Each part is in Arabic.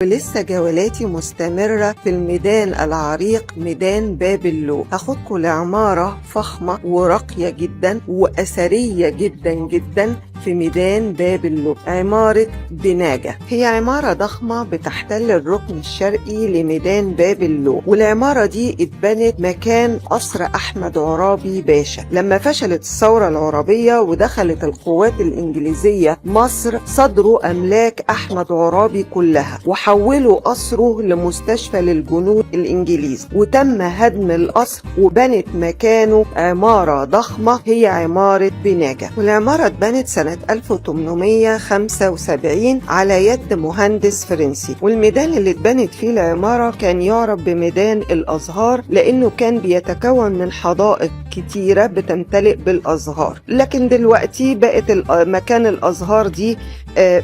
ولسه جولاتي مستمرة في الميدان العريق ميدان باب اللوق. هاخدكم لعمارة فخمة وراقية جدا وأثرية جدا جدا في ميدان باب اللوق، عمارة بناجة. هي عمارة ضخمة بتحتل الركن الشرقي لميدان باب اللوق، والعمارة دي اتبنت مكان قصر أحمد عرابي باشا. لما فشلت الثورة العرابية ودخلت القوات الإنجليزية مصر، صدروا أملاك أحمد عرابي كلها وحولوا قصره لمستشفى للجنود الإنجليز، وتم هدم القصر وبنت مكانه عمارة ضخمة هي عمارة بناجة. والعمارة اتبنت سنة 1875 على يد مهندس فرنسي. والميدان اللي اتبنت فيه العمارة كان يعرف بميدان الأزهار، لأنه كان بيتكون من حدائق كتيرة بتمتلئ بالأزهار. لكن دلوقتي بقت مكان الأزهار دي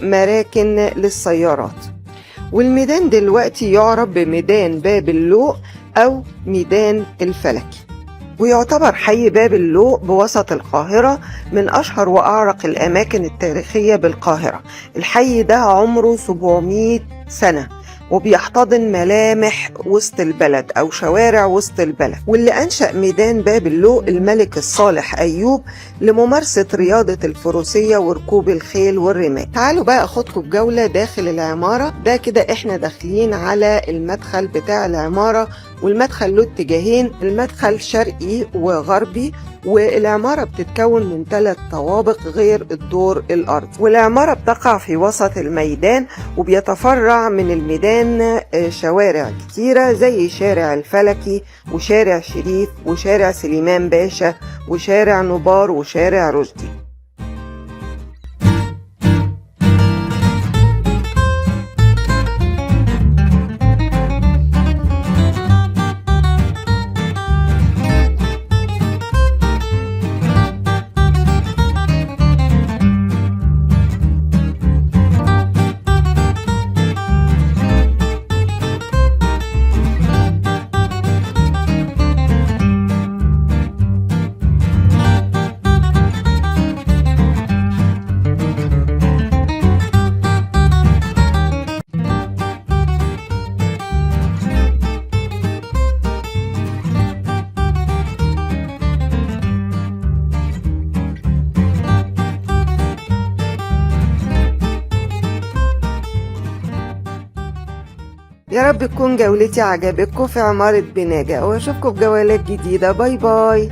مراكن للسيارات. والميدان دلوقتي يعرف بميدان باب اللوق أو ميدان الفلكي، ويعتبر حي باب اللوق بوسط القاهرة من أشهر وأعرق الأماكن التاريخية بالقاهرة. الحي ده عمره 700 سنة وبيحتضن ملامح وسط البلد أو شوارع وسط البلد. واللي أنشأ ميدان باب اللوق الملك الصالح أيوب لممارسة رياضة الفروسية وركوب الخيل والرماية. تعالوا بقى أخدكم بجولة داخل العمارة. ده كده إحنا داخلين على المدخل بتاع العمارة، والمدخل له اتجاهين، المدخل شرقي وغربي. والعمارة بتتكون من 3 طوابق غير الدور الأرض. والعمارة بتقع في وسط الميدان، وبيتفرع من الميدان شوارع كتيرة زي شارع الفلكي وشارع شريف وشارع سليمان باشا وشارع نبار وشارع رشدي. يا رب تكون جولتي عجبتكم في عمارة بناجة، واشوفكم في جولات جديدة. باي باي.